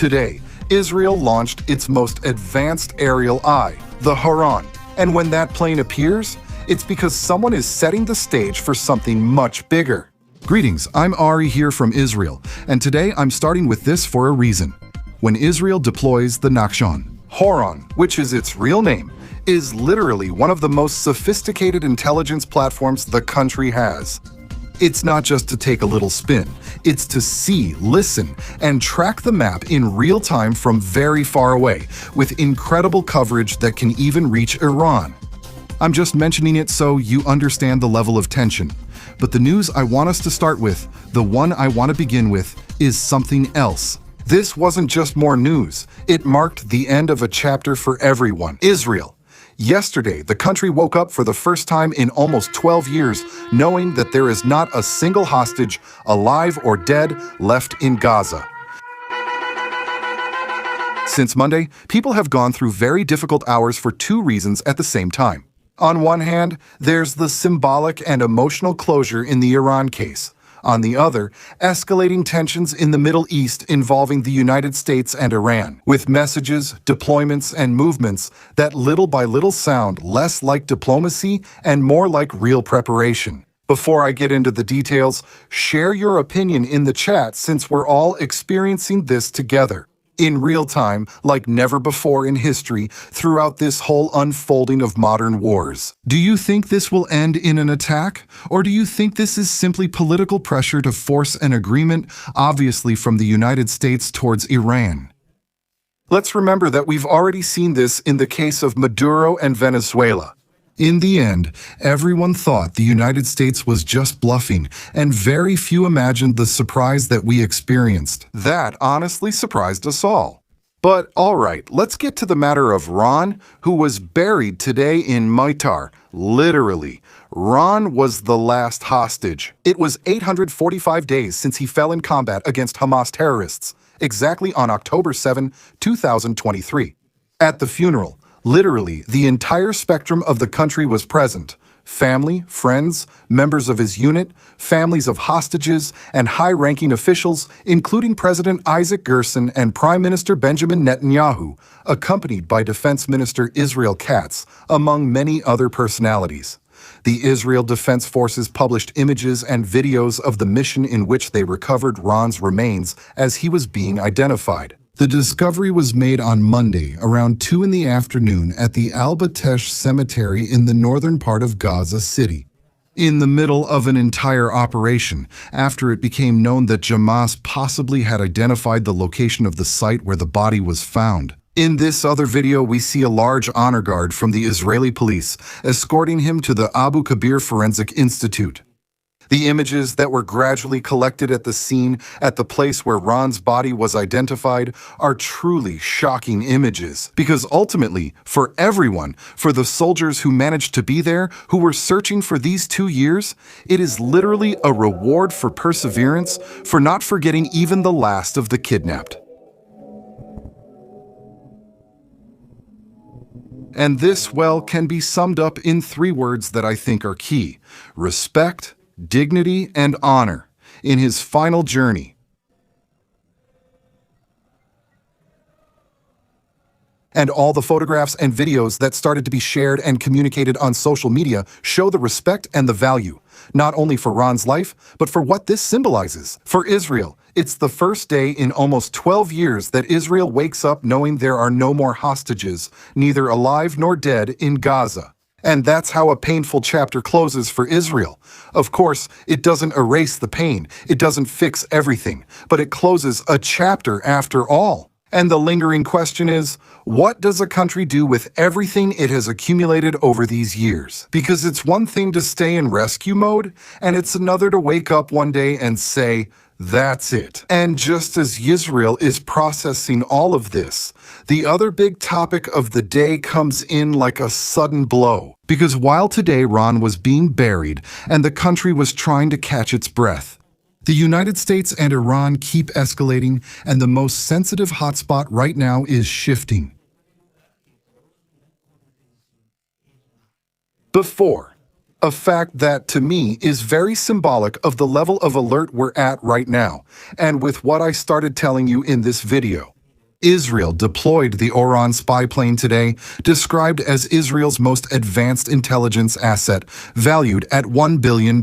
Today, Israel launched its most advanced aerial eye, the Rahn. And when that plane appears, it's because someone is setting the stage for something much bigger. Greetings, I'm Ari here from Israel, and today I'm starting with this for a reason. When Israel deploys the Nachshon, Rahn, which is its real name, is literally one of the most sophisticated intelligence platforms the country has. It's not just to take a little spin, it's to see, listen, and track the map in real time from very far away, with incredible coverage that can even reach Iran. I'm just mentioning it so you understand the level of tension. But the news I want us to start with, the one I want to begin with, is something else. This wasn't just more news, it marked the end of a chapter for everyone. Israel. Yesterday, the country woke up for the first time in almost 12 years, knowing that there is not a single hostage, alive or dead, left in Gaza. Since Monday, people have gone through very difficult hours for two reasons at the same time. On one hand, there's the symbolic and emotional closure in the Iran case. On the other, escalating tensions in the Middle East involving the United States and Iran, with messages, deployments, and movements that little by little sound less like diplomacy and more like real preparation. Before I get into the details, share your opinion in the chat since we're all experiencing this together. In real time, like never before in history, throughout this whole unfolding of modern wars. Do you think this will end in an attack? Or do you think this is simply political pressure to force an agreement, obviously from the United States towards Iran? Let's remember that we've already seen this in the case of Maduro and Venezuela. In the end, everyone thought the United States was just bluffing, and very few imagined the surprise that we experienced. That honestly surprised us all. But alright, let's get to the matter of Rahn, who was buried today in Maitar. Literally. Rahn was the last hostage. It was 845 days since he fell in combat against Hamas terrorists, exactly on October 7, 2023. At the funeral, literally, the entire spectrum of the country was present. Family, friends, members of his unit, families of hostages, and high-ranking officials, including President Isaac Gerson and Prime Minister Benjamin Netanyahu, accompanied by Defense Minister Israel Katz, among many other personalities. The Israel Defense Forces published images and videos of the mission in which they recovered Rahn's remains as he was being identified. The discovery was made on Monday around 2 in the afternoon at the Al-Batesh cemetery in the northern part of Gaza City. In the middle of an entire operation, after it became known that Hamas possibly had identified the location of the site where the body was found. In this other video, we see a large honor guard from the Israeli police escorting him to the Abu Kabir Forensic Institute. The images that were gradually collected at the scene, at the place where Rahn's body was identified, are truly shocking images. Because ultimately, for everyone, for the soldiers who managed to be there, who were searching for these 2 years, it is literally a reward for perseverance, for not forgetting even the last of the kidnapped. And this, well, can be summed up in 3 words that I think are key: respect, dignity, and honor in his final journey. And all the photographs and videos that started to be shared and communicated on social media show the respect and the value, not only for Rahn's life, but for what this symbolizes. For Israel, it's the first day in almost 12 years that Israel wakes up knowing there are no more hostages, neither alive nor dead, in Gaza. And that's how a painful chapter closes for Israel. Of course, it doesn't erase the pain, it doesn't fix everything, but it closes a chapter after all. And the lingering question is, what does a country do with everything it has accumulated over these years? Because it's one thing to stay in rescue mode, and it's another to wake up one day and say, that's it. And just as Israel is processing all of this, the other big topic of the day comes in like a sudden blow. Because while today Rahn was being buried and the country was trying to catch its breath, the United States and Iran keep escalating, and the most sensitive hotspot right now is shifting. Before, a fact that, to me, is very symbolic of the level of alert we're at right now, and with what I started telling you in this video. Israel deployed the Orion spy plane today, described as Israel's most advanced intelligence asset, valued at $1 billion.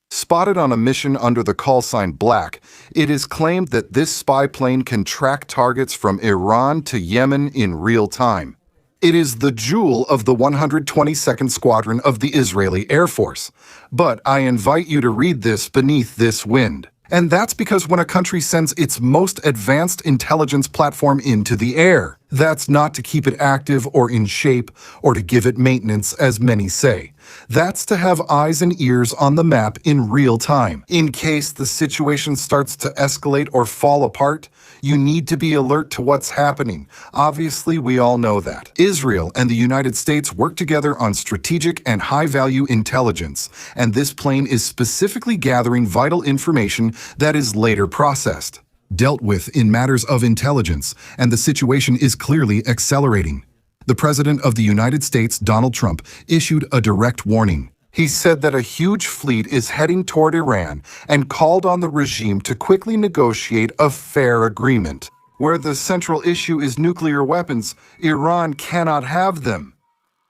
Spotted on a mission under the call sign Black, it is claimed that this spy plane can track targets from Iran to Yemen in real time. It is the jewel of the 122nd Squadron of the Israeli Air Force. But I invite you to read this beneath this wind. And that's because when a country sends its most advanced intelligence platform into the air, that's not to keep it active or in shape or to give it maintenance, as many say. That's to have eyes and ears on the map in real time. In case the situation starts to escalate or fall apart, you need to be alert to what's happening. Obviously, we all know that. Israel and the United States work together on strategic and high-value intelligence, and this plane is specifically gathering vital information that is later processed, dealt with in matters of intelligence, and the situation is clearly accelerating. The President of the United States, Donald Trump, issued a direct warning. He said that a huge fleet is heading toward Iran and called on the regime to quickly negotiate a fair agreement. Where the central issue is nuclear weapons, Iran cannot have them.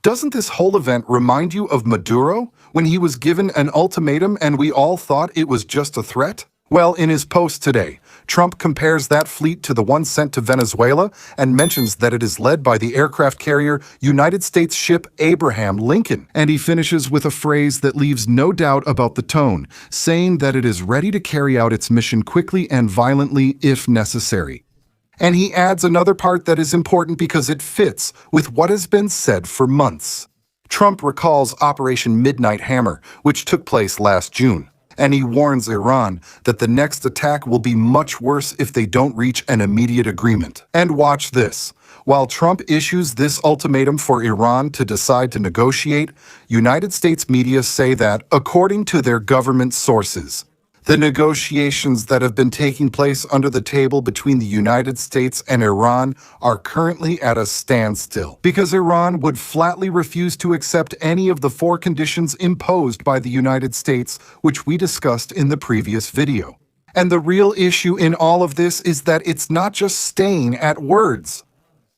Doesn't this whole event remind you of Maduro, when he was given an ultimatum and we all thought it was just a threat? Well, in his post today, Trump compares that fleet to the one sent to Venezuela and mentions that it is led by the aircraft carrier United States ship Abraham Lincoln. And he finishes with a phrase that leaves no doubt about the tone, saying that it is ready to carry out its mission quickly and violently if necessary. And he adds another part that is important because it fits with what has been said for months. Trump recalls Operation Midnight Hammer, which took place last June. And he warns Iran that the next attack will be much worse if they don't reach an immediate agreement. And watch this. While Trump issues this ultimatum for Iran to decide to negotiate, United States media say that, according to their government sources, the negotiations that have been taking place under the table between the United States and Iran are currently at a standstill because Iran would flatly refuse to accept any of the 4 conditions imposed by the United States, which we discussed in the previous video. And the real issue in all of this is that it's not just staying at words.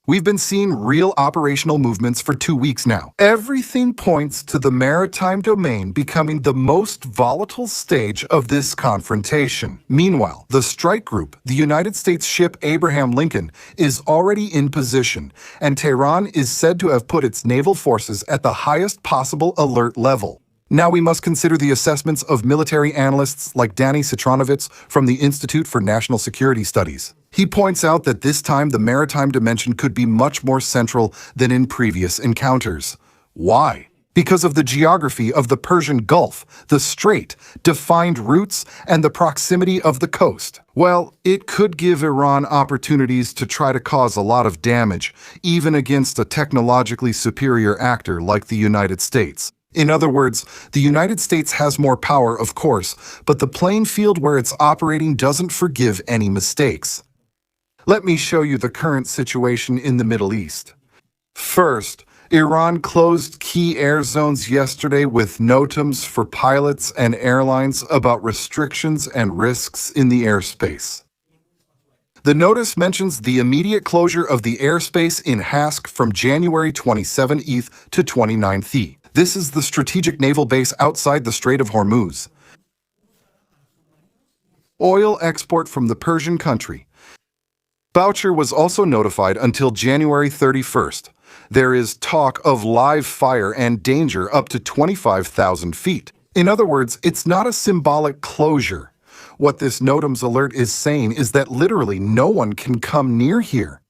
We've been seeing real operational movements for 2 weeks now. Everything points to the maritime domain becoming the most volatile stage of this confrontation. Meanwhile, the strike group, the United States ship Abraham Lincoln, is already in position, and Tehran is said to have put its naval forces at the highest possible alert level. Now we must consider the assessments of military analysts like Danny Citranovitz from the Institute for National Security Studies. He points out that this time the maritime dimension could be much more central than in previous encounters. Why? Because of the geography of the Persian Gulf, the strait, defined routes, and the proximity of the coast. Well, it could give Iran opportunities to try to cause a lot of damage, even against a technologically superior actor like the United States. In other words, the United States has more power, of course, but the playing field where it's operating doesn't forgive any mistakes. Let me show you the current situation in the Middle East. First, Iran closed key air zones yesterday with notams for pilots and airlines about restrictions and risks in the airspace. The notice mentions the immediate closure of the airspace in Hask from January 27th to 29th. This is the strategic naval base outside the Strait of Hormuz. Oil export from the Persian country. Boucher was also notified until January 31st. There is talk of live fire and danger up to 25,000 feet. In other words, it's not a symbolic closure. What this NOTAM's alert is saying is that literally no one can come near here.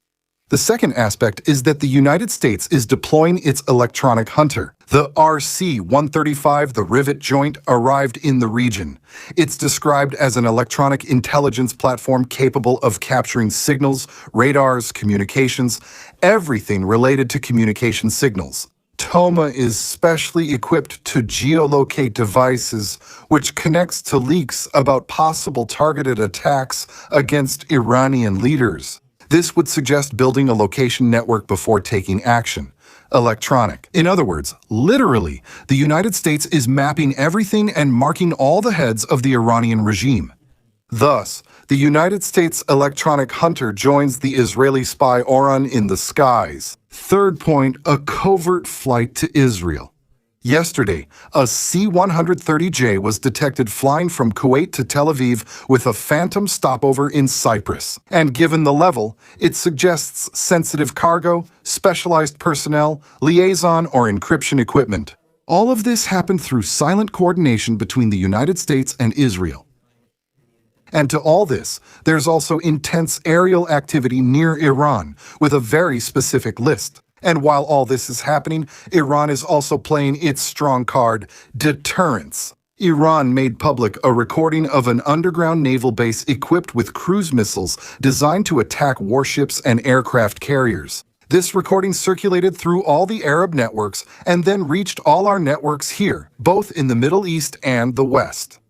The second aspect is that the United States is deploying its electronic hunter. The RC-135, the Rivet Joint, arrived in the region. It's described as an electronic intelligence platform capable of capturing signals, radars, communications, everything related to communication signals. TOMA is specially equipped to geolocate devices, which connects to leaks about possible targeted attacks against Iranian leaders. This would suggest building a location network before taking action. Electronic. In other words, literally, the United States is mapping everything and marking all the heads of the Iranian regime. Thus, the United States electronic hunter joins the Israeli spy Rahn in the skies. Third point, a covert flight to Israel. Yesterday, a C-130J was detected flying from Kuwait to Tel Aviv with a phantom stopover in Cyprus. And given the level, it suggests sensitive cargo, specialized personnel, liaison, or encryption equipment. All of this happened through silent coordination between the United States and Israel. And to all this, there's also intense aerial activity near Iran, with a very specific list. And while all this is happening, Iran is also playing its strong card, deterrence. Iran made public a recording of an underground naval base equipped with cruise missiles designed to attack warships and aircraft carriers. This recording circulated through all the Arab networks and then reached all our networks here, both in the Middle East and the West.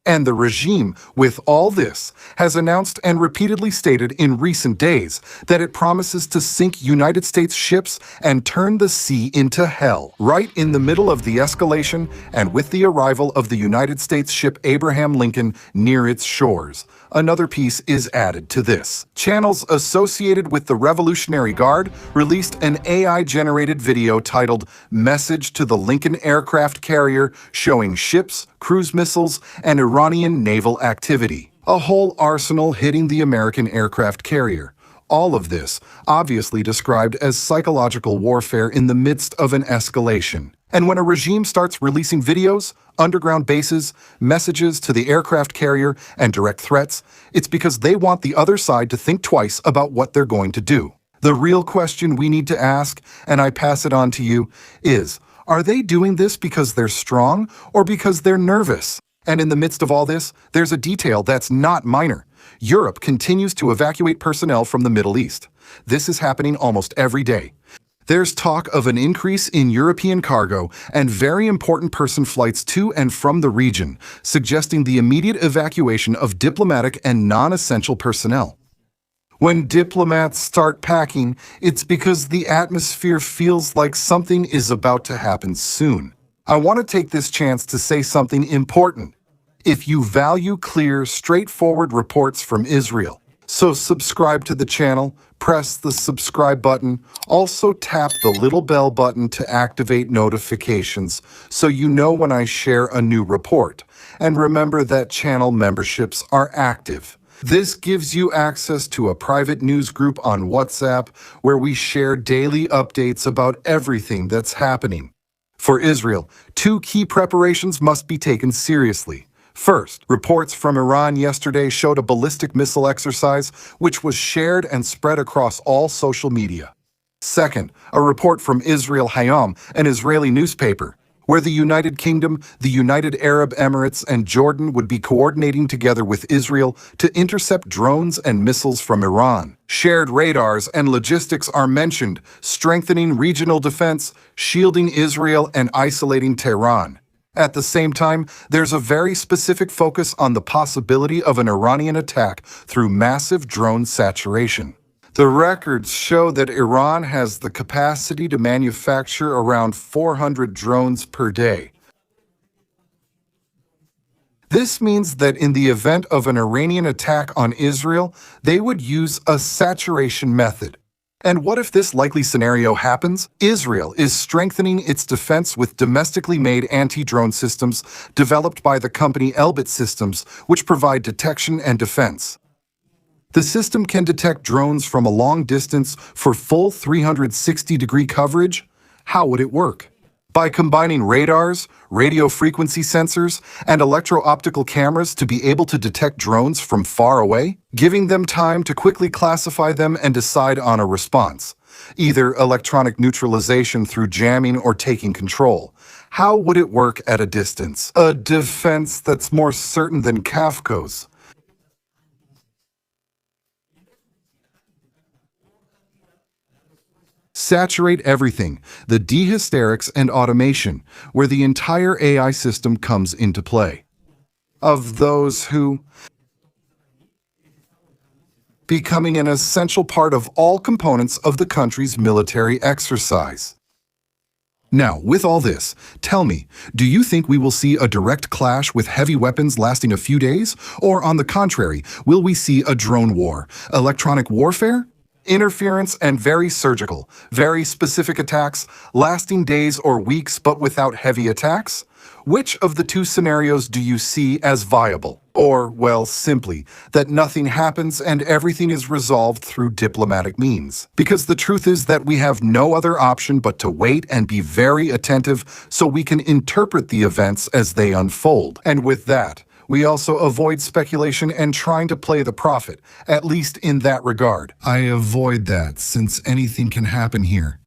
And the regime, with all this, has announced and repeatedly stated in recent days that it promises to sink United States ships and turn the sea into hell. Right in the middle of the escalation, and with the arrival of the United States ship Abraham Lincoln near its shores, another piece is added to this. Channels associated with the Revolutionary Guard released an AI-generated video titled "Message to the Lincoln Aircraft Carrier" showing ships, cruise missiles, and Iranian naval activity. A whole arsenal hitting the American aircraft carrier. All of this obviously described as psychological warfare in the midst of an escalation. And when a regime starts releasing videos, underground bases, messages to the aircraft carrier, and direct threats, it's because they want the other side to think twice about what they're going to do. The real question we need to ask, and I pass it on to you, is, are they doing this because they're strong or because they're nervous? And in the midst of all this, there's a detail that's not minor. Europe continues to evacuate personnel from the Middle East. This is happening almost every day. There's talk of an increase in European cargo and very important person flights to and from the region, suggesting the immediate evacuation of diplomatic and non-essential personnel. When diplomats start packing, it's because the atmosphere feels like something is about to happen soon. I want to take this chance to say something important. If you value clear, straightforward reports from Israel, so subscribe to the channel, press the subscribe button, also tap the little bell button to activate notifications so you know when I share a new report. And remember that channel memberships are active. This gives you access to a private news group on WhatsApp where we share daily updates about everything that's happening. For Israel, two key preparations must be taken seriously. First, reports from Iran yesterday showed a ballistic missile exercise which was shared and spread across all social media. Second, a report from Israel Hayom, an Israeli newspaper, where the United Kingdom, the United Arab Emirates, and Jordan would be coordinating together with Israel to intercept drones and missiles from Iran. Shared radars and logistics are mentioned, strengthening regional defense, shielding Israel, and isolating Tehran. At the same time, there's a very specific focus on the possibility of an Iranian attack through massive drone saturation. The records show that Iran has the capacity to manufacture around 400 drones per day. This means that in the event of an Iranian attack on Israel, they would use a saturation method. And what if this likely scenario happens? Israel is strengthening its defense with domestically made anti-drone systems developed by the company Elbit Systems, which provide detection and defense. The system can detect drones from a long distance for full 360-degree coverage. How would it work? By combining radars, radio frequency sensors, and electro-optical cameras to be able to detect drones from far away, giving them time to quickly classify them and decide on a response, either electronic neutralization through jamming or taking control. How would it work at a distance? A defense that's more certain than Kafka's. Saturate everything, the dehysterics and automation, where the entire AI system comes into play. Of those who becoming an essential part of all components of the country's military exercise. Now, with all this, tell me, do you think we will see a direct clash with heavy weapons lasting a few days? Or on the contrary, will we see a drone war, electronic warfare? Interference and very surgical, very specific attacks, lasting days or weeks but without heavy attacks? Which of the two scenarios do you see as viable? Or, well, simply, that nothing happens and everything is resolved through diplomatic means? Because the truth is that we have no other option but to wait and be very attentive so we can interpret the events as they unfold. And with that, we also avoid speculation and trying to play the prophet, at least in that regard. I avoid that, since anything can happen here.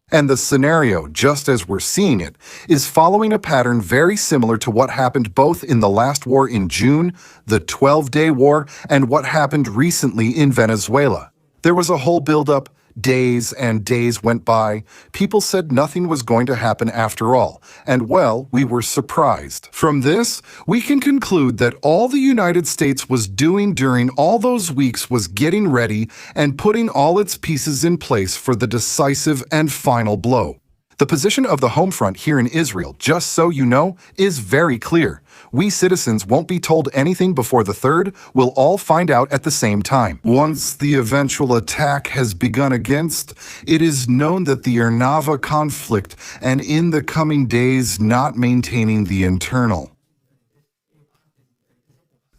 And the scenario, just as we're seeing it, is following a pattern very similar to what happened both in the last war in June, the 12-day war, and what happened recently in Venezuela. There was a whole build-up. Days and days went by. People said nothing was going to happen after all, and well, we were surprised. From this, we can conclude that all the United States was doing during all those weeks was getting ready and putting all its pieces in place for the decisive and final blow. The position of the home front here in Israel, just so you know, is very clear. We citizens won't be told anything before the 3rd. We'll all find out at the same time. Once the eventual attack has begun against, it is known that the Ernava conflict, and in the coming days not maintaining the internal.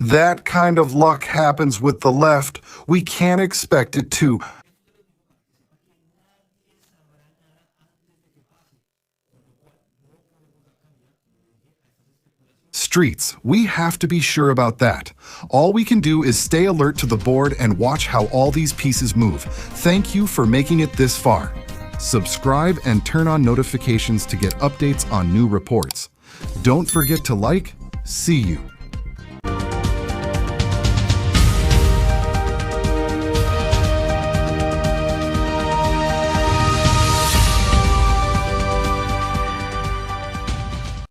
That kind of luck happens with the left. We can't expect it to. Streets, we have to be sure about that. All we can do is stay alert to the board and watch how all these pieces move. Thank you for making it this far. Subscribe and turn on notifications to get updates on new reports. Don't forget to like. See you.